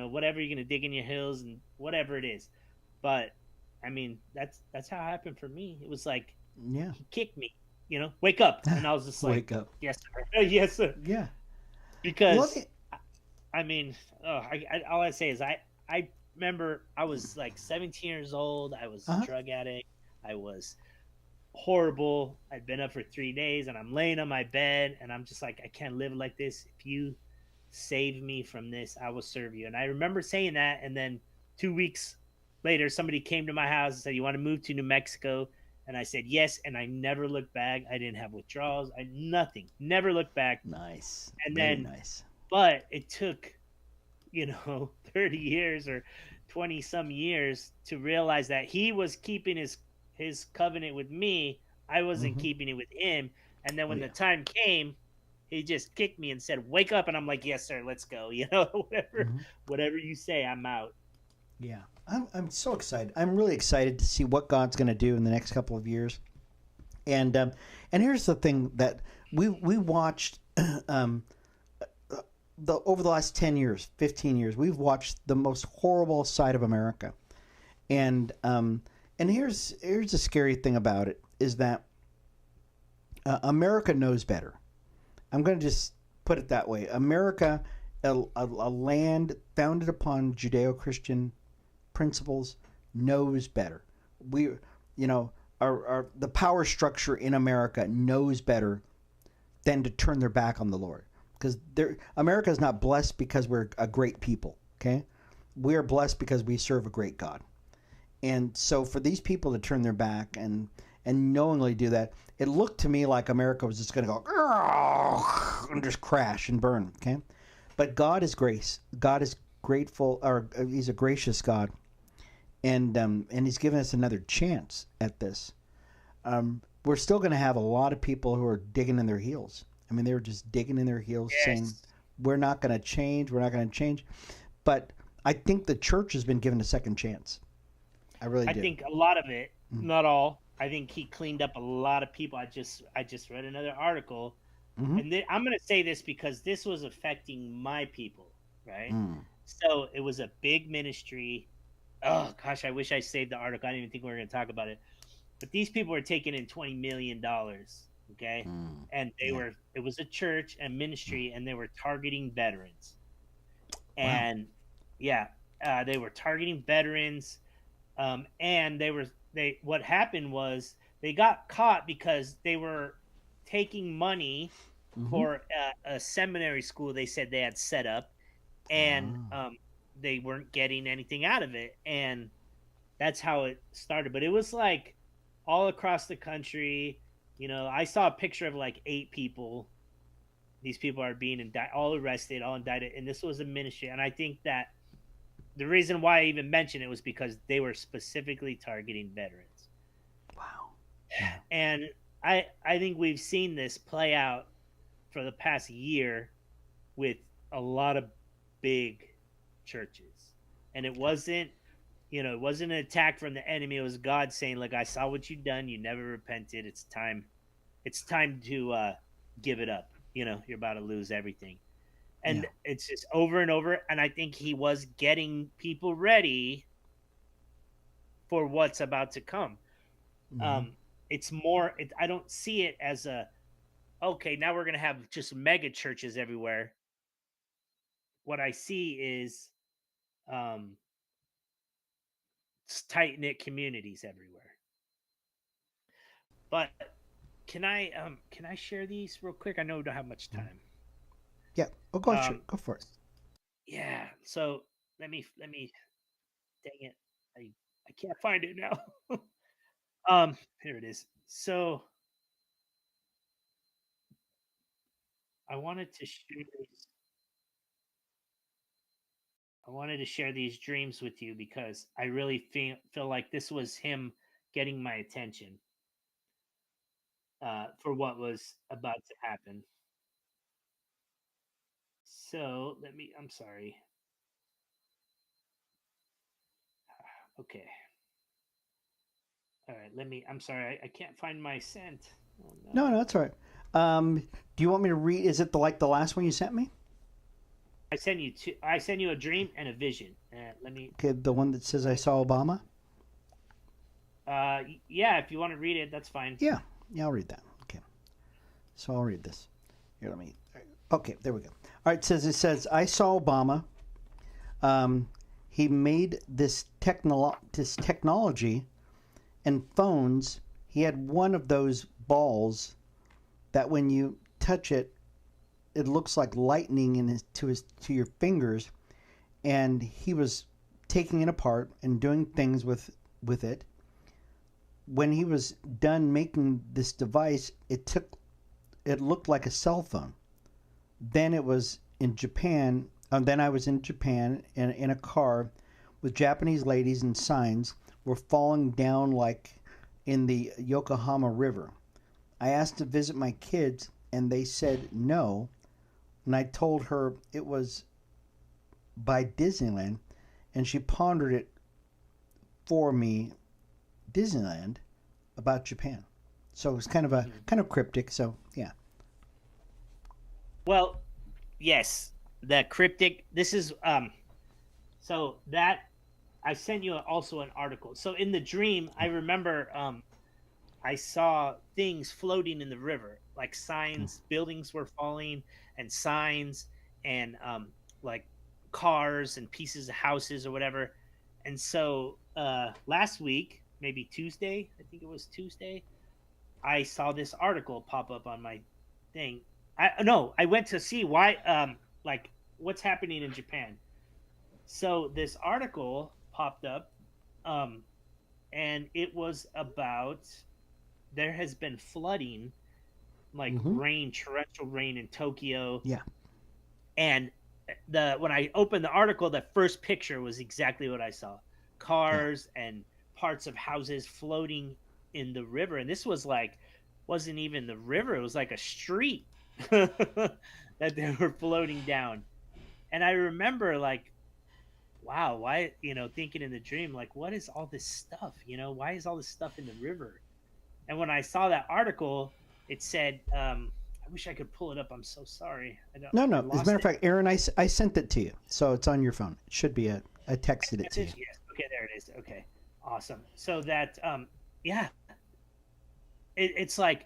whatever, you're going to dig in your heels and whatever it is. But I mean, that's how it happened for me. It was like yeah. he kicked me, wake up. And I was just like, Wake up. yes, sir. Yes, sir. Yeah. Well, Because I mean, all I say is I remember I was like 17 years old. I was a uh-huh. drug addict. I was horrible. I'd been up for 3 days, and I'm laying on my bed, and I'm just like, I can't live like this. If you save me from this, I will serve you. And I remember saying that, and then 2 weeks later, somebody came to my house and said, "You want to move to New Mexico?" And I said yes, and I never looked back. I didn't have withdrawals. I nothing. Never looked back. Nice. And Very then, nice. but it took 30 years or 20 some years to realize that he was keeping his covenant with me. I wasn't Mm-hmm. keeping it with him. And then Oh when the yeah. time came, he just kicked me and said, "Wake up." And I'm like, "Yes, sir, let's go." Whatever Mm-hmm. whatever you say, I'm out. Yeah. I'm so excited. I'm really excited to see what God's going to do in the next couple of years. And here's the thing that we watched um, over the last 10 years, 15 years, we've watched the most horrible side of America. And here's the scary thing about it is that America knows better. I'm going to just put it that way. America, a land founded upon Judeo-Christian principles, knows better. We, you know, the power structure in America knows better than to turn their back on the Lord. Because America is not blessed because we're a great people. Okay, we are blessed because we serve a great God. And so for these people to turn their back and knowingly do that, it looked to me like America was just going to go and just crash and burn. Okay, but God is grace. God is grateful, or He's a gracious God, and He's given us another chance at this. We're still going to have a lot of people who are digging in their heels. I mean, they were just digging in their heels, saying, Yes. "We're not going to change. We're not going to change." But I think the church has been given a second chance. I really I do. think a lot of it, Mm-hmm. not all. I think he cleaned up a lot of people. I just read another article, Mm-hmm. and I'm going to say this because this was affecting my people, right? Mm. So it was a big ministry. Oh gosh, I wish I saved the article. I didn't even think we were going to talk about it. But these people were taking in $20 million, okay? Mm. And Yeah. it was a church and Mm. ministry, and they were targeting veterans. Wow. And yeah, they were targeting veterans. And they what happened was they got caught because they were taking money Mm-hmm. for a seminary school they said they had set up, and Ah. they weren't getting anything out of it, and that's how it started. But it was like all across the country. I saw a picture of like 8 people. These people are being all arrested, all indicted, and this was a ministry. And I think that the reason why I even mentioned it was because they were specifically targeting veterans. Wow. Yeah. And I think we've seen this play out for the past year with a lot of big churches. And it wasn't an attack from the enemy. It was God saying, "Look, I saw what you've done. You never repented. It's time. It's time to give it up. You're about to lose everything." Yeah. And it's just over and over. And I think he was getting people ready for what's about to come. Mm-hmm. Um, it's more. I don't see it as a okay. Now we're gonna have just mega churches everywhere. What I see is um, tight knit communities everywhere. But can I share these real quick? I know we don't have much Mm-hmm. time. Yeah. Oh, go sure. Um, Go for it. yeah. So let me dang it. I can't find it now. Here it is. So I wanted to share these. I wanted to share these dreams with you because I really feel like this was him getting my attention for what was about to happen. So let me. I'm sorry. Okay. All right. Let me. I'm sorry. I can't find my scent. Oh No, no, no. that's all right. Do you want me to read? Is it the last one you sent me? I send you two. I send you a dream and a vision. Let me. Okay, the one that says I saw Obama. Yeah. If you want to read it, that's fine. Yeah. Yeah, I'll read that. Okay. So I'll read this. Here, let me. Okay, there we go. All right. It says I saw Obama. Um, he made this technology and phones. He had one of those balls that when you touch it, it looks like lightning to your fingers, and he was taking it apart and doing things with it. when he was done making this device, it looked like a cell phone. Then it was in Japan. Then I was in Japan in a car with Japanese ladies, and signs were falling down like in the Yokohama River. I asked to visit my kids, and they said no. And I told her it was by Disneyland, and she pondered it for me, Disneyland, about Japan. So it was kind of cryptic. So yeah. Well, yes, the cryptic. This is so that I sent you also an article. So in the dream, I remember I saw things floating in the river, like signs, buildings were falling, and signs, and like cars and pieces of houses or whatever. And so last week, maybe Tuesday, I think it was Tuesday, I saw this article pop up on my thing. I no, I went to see why, like what's happening in Japan. So this article popped up, um, and it was about there has been flooding, like Mm-hmm. rain, torrential rain in Tokyo, Yeah. and the when I opened the article, the first picture was exactly what I saw: Yeah. cars and parts of houses floating in the river. And this was like wasn't even the river; it was like a street that they were floating down. And I remember like, wow, why thinking in the dream like, what is all this stuff? Why is all this stuff in the river? And when I saw that article, it said, I wish I could pull it up. I'm so sorry. No, I no. As a matter lost of it. fact, Aaron, I sent it to you, so it's on your phone. It should be I texted it to you. Message? Yes. Okay, there it is. Okay, awesome. So that, yeah, it's like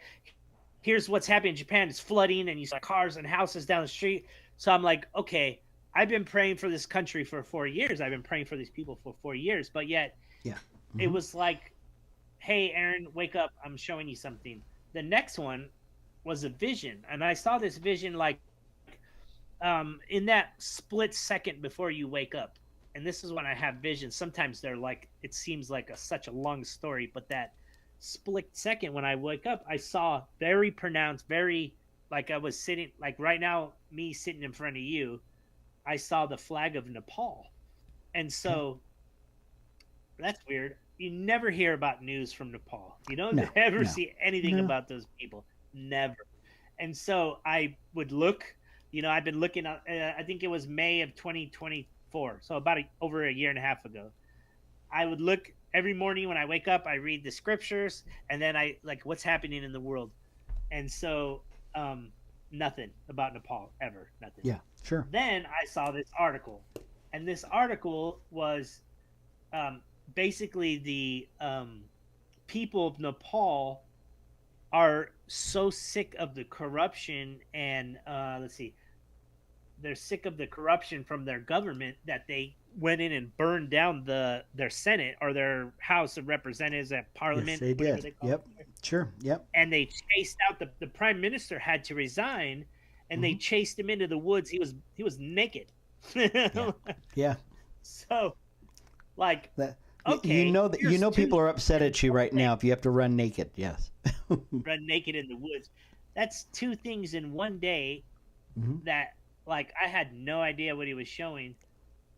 here's what's happening in Japan. It's flooding, and you saw cars and houses down the street. So I'm like, okay, I've been praying for this country for 4 years. I've been praying for these people for 4 years, but yet Yeah. it Mm-hmm. was like, hey, Aaron, wake up. I'm showing you something. The next one was a vision. And I saw this vision like in that split second before you wake up. And this is when I have visions. Sometimes they're like, it seems like such a long story, but that split second when I wake up, I saw very pronounced, very like I was sitting, like right now, me sitting in front of you, I saw the flag of Nepal. And Okay. so that's weird. You never hear about news from Nepal. You don't No. ever No. see anything No. about those people. Never. And so I would look. I've been looking at. I think it was May of 2024, so about over a year and a half ago. I would look every morning when I wake up. I read the scriptures, and then I like what's happening in the world. And so, nothing about Nepal ever. Nothing. Yeah. Sure. Then I saw this article, and this article was um, basically the people of Nepal are so sick of the corruption and let's see, they're sick of the corruption from their government that they went in and burned down their Senate or their House of Representatives at Yes, Parliament, they whatever did. they call Yep. it, Sure. Yep. and they chased out the prime minister had to resign, and they Mm-hmm. chased him into the woods. He was naked. Yeah. Yeah. So like, That you okay, know that here's two people are upset things at you right thing, now if you have to run naked. Yes. run naked in the woods. That's two things in one day Mm-hmm. that like I had no idea what he was showing.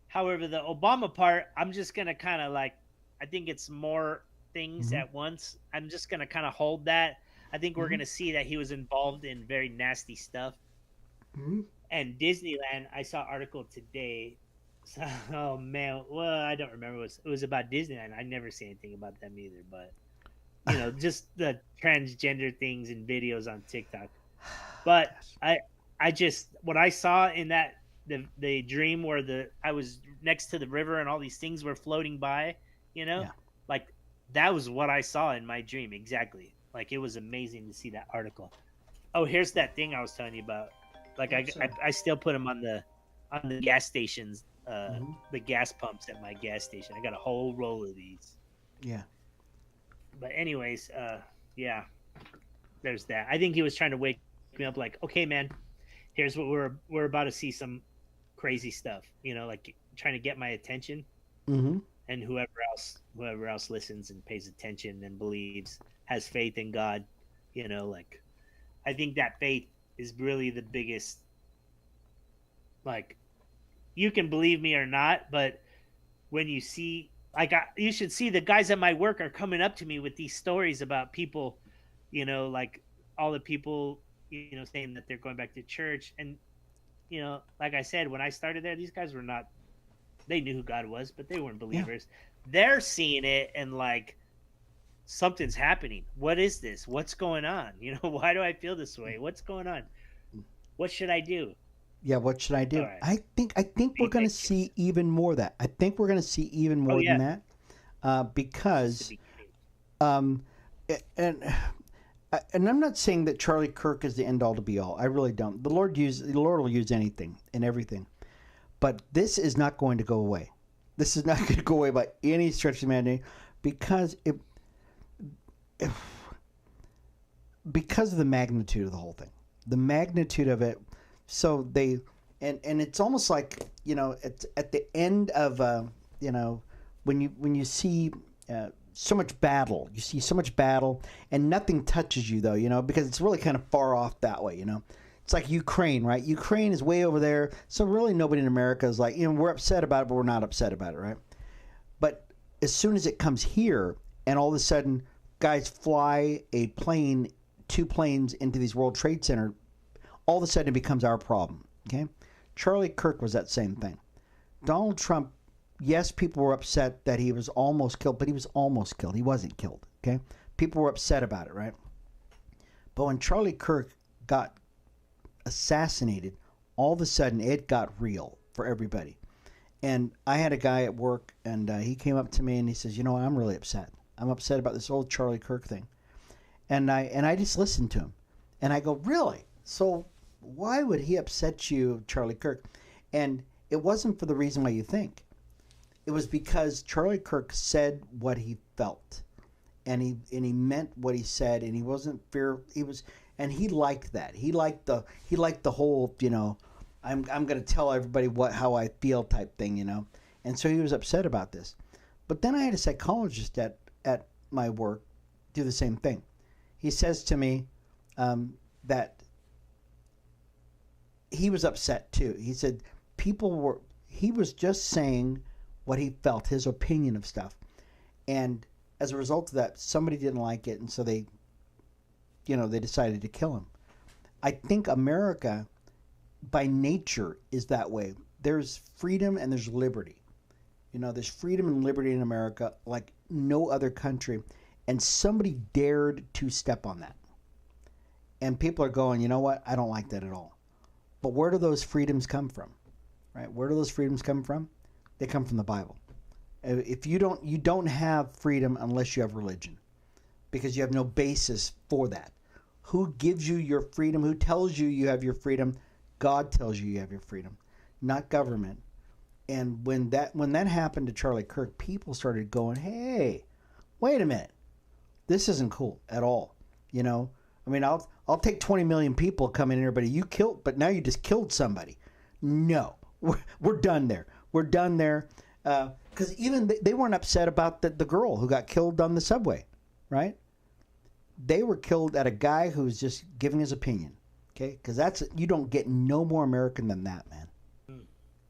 However, the Obama part, I'm just gonna kind of like, I think it's more things Mm-hmm. at once. I'm just gonna kind of hold that. I think we're Mm-hmm. gonna see that he was involved in very nasty stuff. Mm-hmm. And Disneyland, I saw an article today. So, oh man, well, I don't remember. It was about Disneyland. I never see anything about them either, but just the transgender things and videos on TikTok. But Yes. I just what I saw in that the dream where the I was next to the river and all these things were floating by, you know, Yeah. like that was what I saw in my dream exactly. Like it was amazing to see that article. Oh, here's that thing I was telling you about. Like Hope so. I still put them on the gas stations, Mm-hmm. the gas pumps at my gas station. I got a whole roll of these. Yeah. But anyways, yeah, there's that. I think he was trying to wake me up, like, okay, man, here's what we're about to see some crazy stuff, like trying to get my attention. Mm-hmm. and whoever else listens and pays attention and believes, has faith in God, like I think that faith is really the biggest. Like, you can believe me or not, but when you see, like, you should see the guys at my work are coming up to me with these stories about people, like all the people, saying that they're going back to church. And, like I said, when I started there, these guys were not, they knew who God was, but they weren't Yeah. believers. They're seeing it and like, something's happening. What is this? What's going on? Why do I feel this way? What's going on? What should I do? Yeah, what should I All do? right. I think we're Faith going to action. see even more of that. I think we're going to see even Oh more than yeah, that, it's the because beginning. um, and I'm not saying that Charlie Kirk is the end all to be all. I really don't. The Lord will use anything and everything, but this is not going to go away. This is not going to go away by any stretch of the imagination, because if, because of the magnitude of the whole thing, the magnitude of it. So they, and it's almost like, it's at the end of, you know when you see so much battle, you see so much battle, and nothing touches you, though, because it's really kind of far off that way. It's like Ukraine, right? Ukraine is way over there, so really nobody in America is like, we're upset about it, but we're not upset about it, right? But as soon as it comes here, and all of a sudden, guys fly two planes into these World Trade Center, all of a sudden it becomes our problem. Okay, Charlie Kirk was that same thing. Donald Trump, yes, people were upset that he was almost killed, but he was almost killed. He wasn't killed. Okay, people were upset about it, right? But when Charlie Kirk got assassinated, all of a sudden it got real for everybody. And I had a guy at work, and he came up to me and he says, I'm really upset. I'm upset about this old Charlie Kirk thing. And I just listened to him, and I go, really? So why would he upset you, Charlie Kirk? And it wasn't for the reason why you think. It was because Charlie Kirk said what he felt, and he meant what he said, and he wasn't fear. And he liked that. He liked the whole, I'm going to tell everybody how I feel type thing. And so he was upset about this. But then I had a psychologist at my work do the same thing. He says to me that he was upset too. He said he was just saying what he felt, his opinion of stuff. And as a result of that, somebody didn't like it, and so they decided to kill him. I think America, by nature, is that way. There's freedom and there's liberty. There's freedom and liberty in America like no other country. And somebody dared to step on that. And people are going, you know what? I don't like that at all. But where do those freedoms come from? Right? Where do those freedoms come from? They come from the Bible. If you don't have freedom unless you have religion, because you have no basis for that. Who gives you your freedom? Who tells you you have your freedom? God tells you have your freedom, not government. And when that happened to Charlie Kirk, people started going, hey, wait a minute. This isn't cool at all. I mean, I'll take 20 million people coming in here, but now you just killed somebody. No, we're done there. We're done there. Because even they weren't upset about the girl who got killed on the subway, right? They were killed at a guy who was just giving his opinion. Okay, because you don't get no more American than that, man. Mm.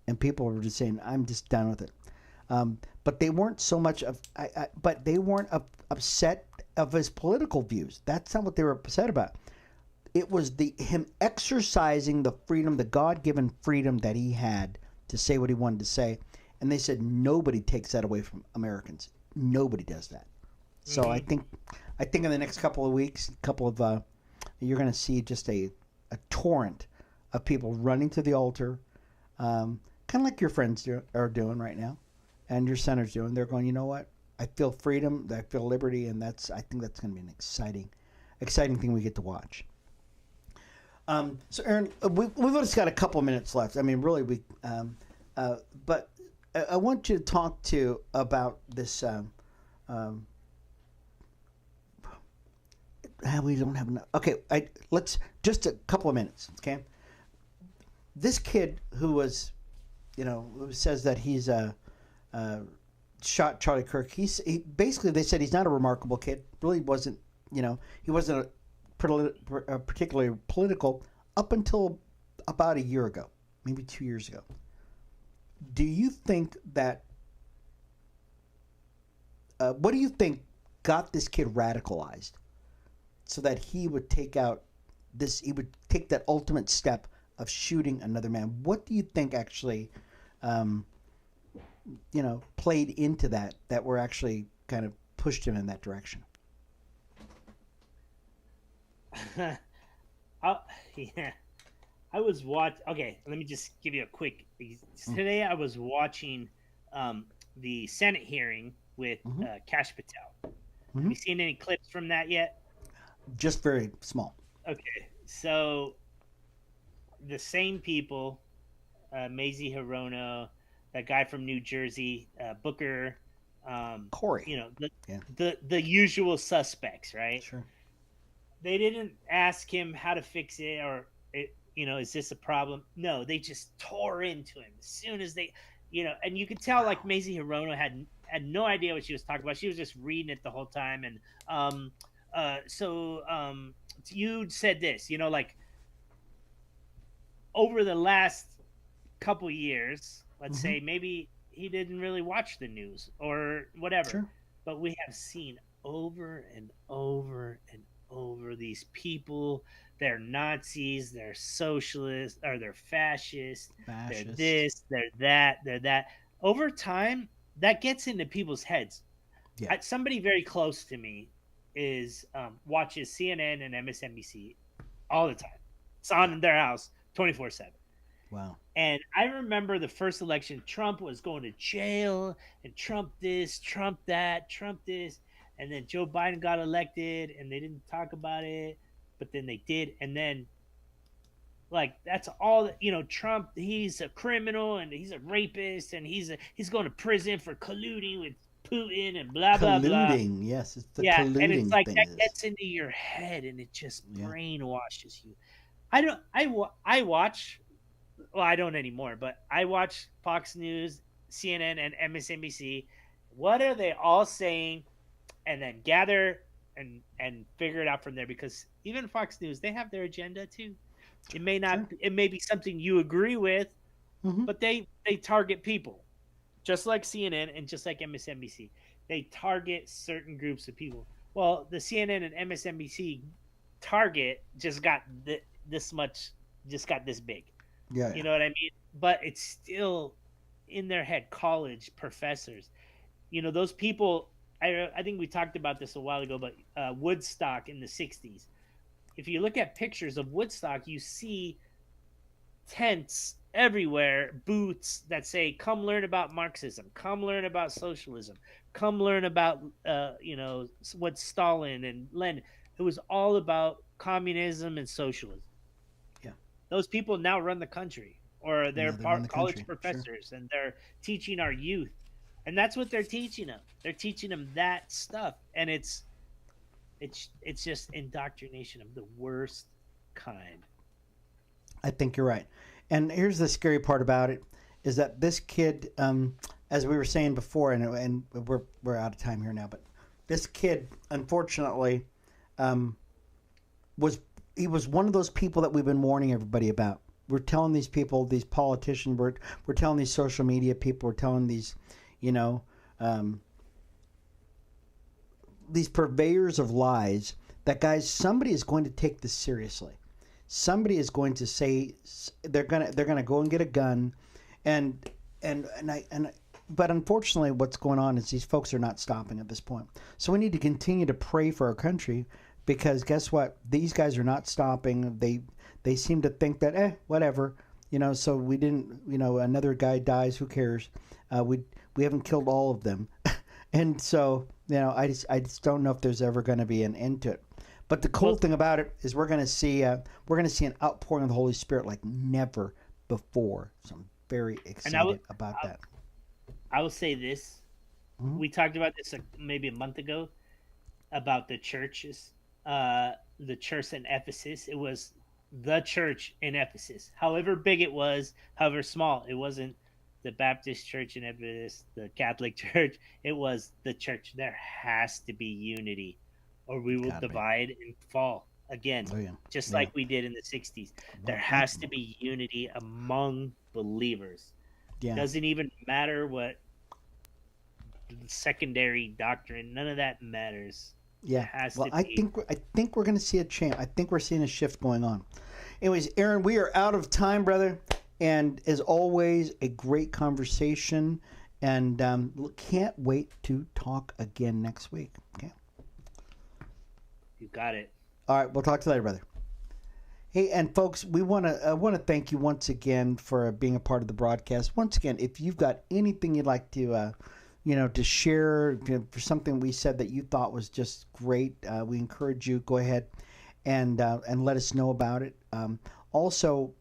And people were just saying, I'm just done with it. But they weren't so much but they weren't upset of his political views. That's not what they were upset about. It was him exercising the freedom, the God-given freedom that he had to say what he wanted to say. And they said nobody takes that away from Americans. Nobody does that. So Mm-hmm. I think in the next couple of weeks, you're going to see just a torrent of people running to the altar, kind of like your friends are doing right now, and your center's doing. They're going, you know what? I feel freedom, I feel liberty, and I think that's going to be an exciting thing we get to watch. So Aaron, we've just got a couple of minutes left. I mean, really, but I want you to talk about this. We don't have enough. Okay, let's just a couple of minutes. Okay, this kid who was, who says that he's shot Charlie Kirk. He basically, they said he's not a remarkable kid. Really wasn't, he wasn't particularly political up until about a year ago, maybe 2 years ago. Do you think that? What do you think got this kid radicalized so that he would take out this? He would take that ultimate step of shooting another man. What do you think actually, um, played into that were actually kind of pushed him in that direction? I, yeah, I was Okay, let me just give you a quick. Mm. Today I was watching um, the Senate hearing with Mm-hmm. Kash Patel. Have Mm-hmm. you seen any clips from that yet? Just very small. Okay, so the same people, Mazie Hirono, that guy from New Jersey, Booker, Corey. you know, the, Yeah. the usual suspects, right? Sure. They didn't ask him how to fix it or is this a problem? No, they just tore into him as soon as they, and you could tell like Wow. Mazie Hirono had no idea what she was talking about. She was just reading it the whole time, and um, so you said this, like over the last couple years, let's Mm-hmm. say maybe he didn't really watch the news or whatever, Sure. but we have seen over and over and over these people. They're Nazis, they're socialists, or they're fascists, they're Fascist. this, they're that, they're that. Over time, that gets into people's heads. Yeah. Somebody very close to me is watches CNN and MSNBC all the time. It's Yeah. on their house 24/7. Wow. And I remember the first election, Trump was going to jail, and Trump this, Trump that, Trump this. And then Joe Biden got elected, and they didn't talk about it, but then they did. And then, like, that's all that, Trump, he's a criminal and he's a rapist, and he's going to prison for colluding with Putin and blah, blah, blah. Colluding. Yes, it's the Yeah. And it's colluding like thing that is. gets into your head and it just Yeah. brainwashes you. I don't, I watch well, I don't anymore, but I watch Fox News, CNN, and MSNBC. What are they all saying? And then gather and figure it out from there. Because even Fox News, they have their agenda too. It may not. Sure. It may be something you agree with, Mm-hmm. but they target people, just like CNN and just like MSNBC. They target certain groups of people. Well, the CNN and MSNBC target just got this much, just got this big. Yeah. You Yeah. know what I mean? But it's still in their head. College professors, those people. I think we talked about this a while ago, but Woodstock in the '60s. If you look at pictures of Woodstock, you see tents everywhere, booths that say, "Come learn about Marxism. Come learn about socialism. Come learn about what Stalin and Lenin." It was all about communism and socialism. Yeah. Those people now run the country, or they're Yeah. They run the college country. Sure. professors, and they're teaching our youth, and that's what they're teaching them. They're teaching them that stuff, and it's just indoctrination of the worst kind. I think you're right. And here's the scary part about it is that this kid, as we were saying before, and we're out of time here now, but this kid, unfortunately, um, was he was one of those people that we've been warning everybody about. We're telling these people, these politicians, we're telling these social media people, we're telling these, you know, um, these purveyors of lies that guys, somebody is going to take this seriously. Somebody is going to say they're gonna go and get a gun, and but unfortunately, what's going on is these folks are not stopping at this point. So we need to continue to pray for our country because guess what? These guys are not stopping. They seem to think that whatever, So we didn't, another guy dies. Who cares? We haven't killed all of them, and so I just don't know if there's ever going to be an end to it. But the cool Well, thing about it is we're going to see an outpouring of the Holy Spirit like never before. So I'm very and excited about that. I will say this: Hmm. we talked about this maybe a month ago about the churches, the church in Ephesus. It was the church in Ephesus, however big it was, however small. It wasn't. the Baptist Church in Ephesus, the Catholic Church. It was the church. There has to be unity, or we will Gotta be. divide and fall again, Oh yeah. just Yeah. like we did in the '60s. There Well, has to be unity among believers. yeah. Doesn't even matter what secondary doctrine. None of that matters. It Yeah. has Well, to be. I think we're going to see a change. I think we're seeing a shift going on. Anyways, Aaron, we are out of time, brother. And as always, a great conversation. And can't wait to talk again next week. Okay. You got it. All right. We'll talk to you later, brother. Hey, and folks, I want to thank you once again for being a part of the broadcast. Once again, if you've got anything you'd like to, to share for something we said that you thought was just great, we encourage you, go ahead and let us know about it. Also,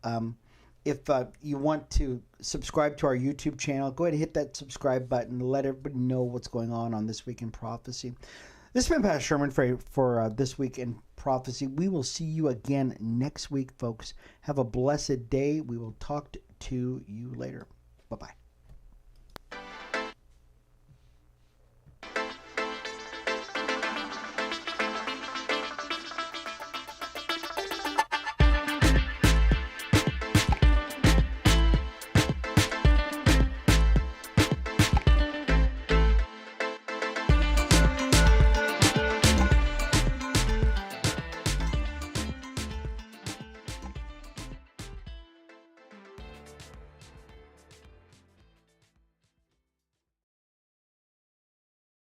if you want to subscribe to our YouTube channel, go ahead and hit that subscribe button. Let everybody know what's going on This Week in Prophecy. This has been Pastor Sherman for This Week in Prophecy. We will see you again next week, folks. Have a blessed day. We will talk to you later. Bye-bye.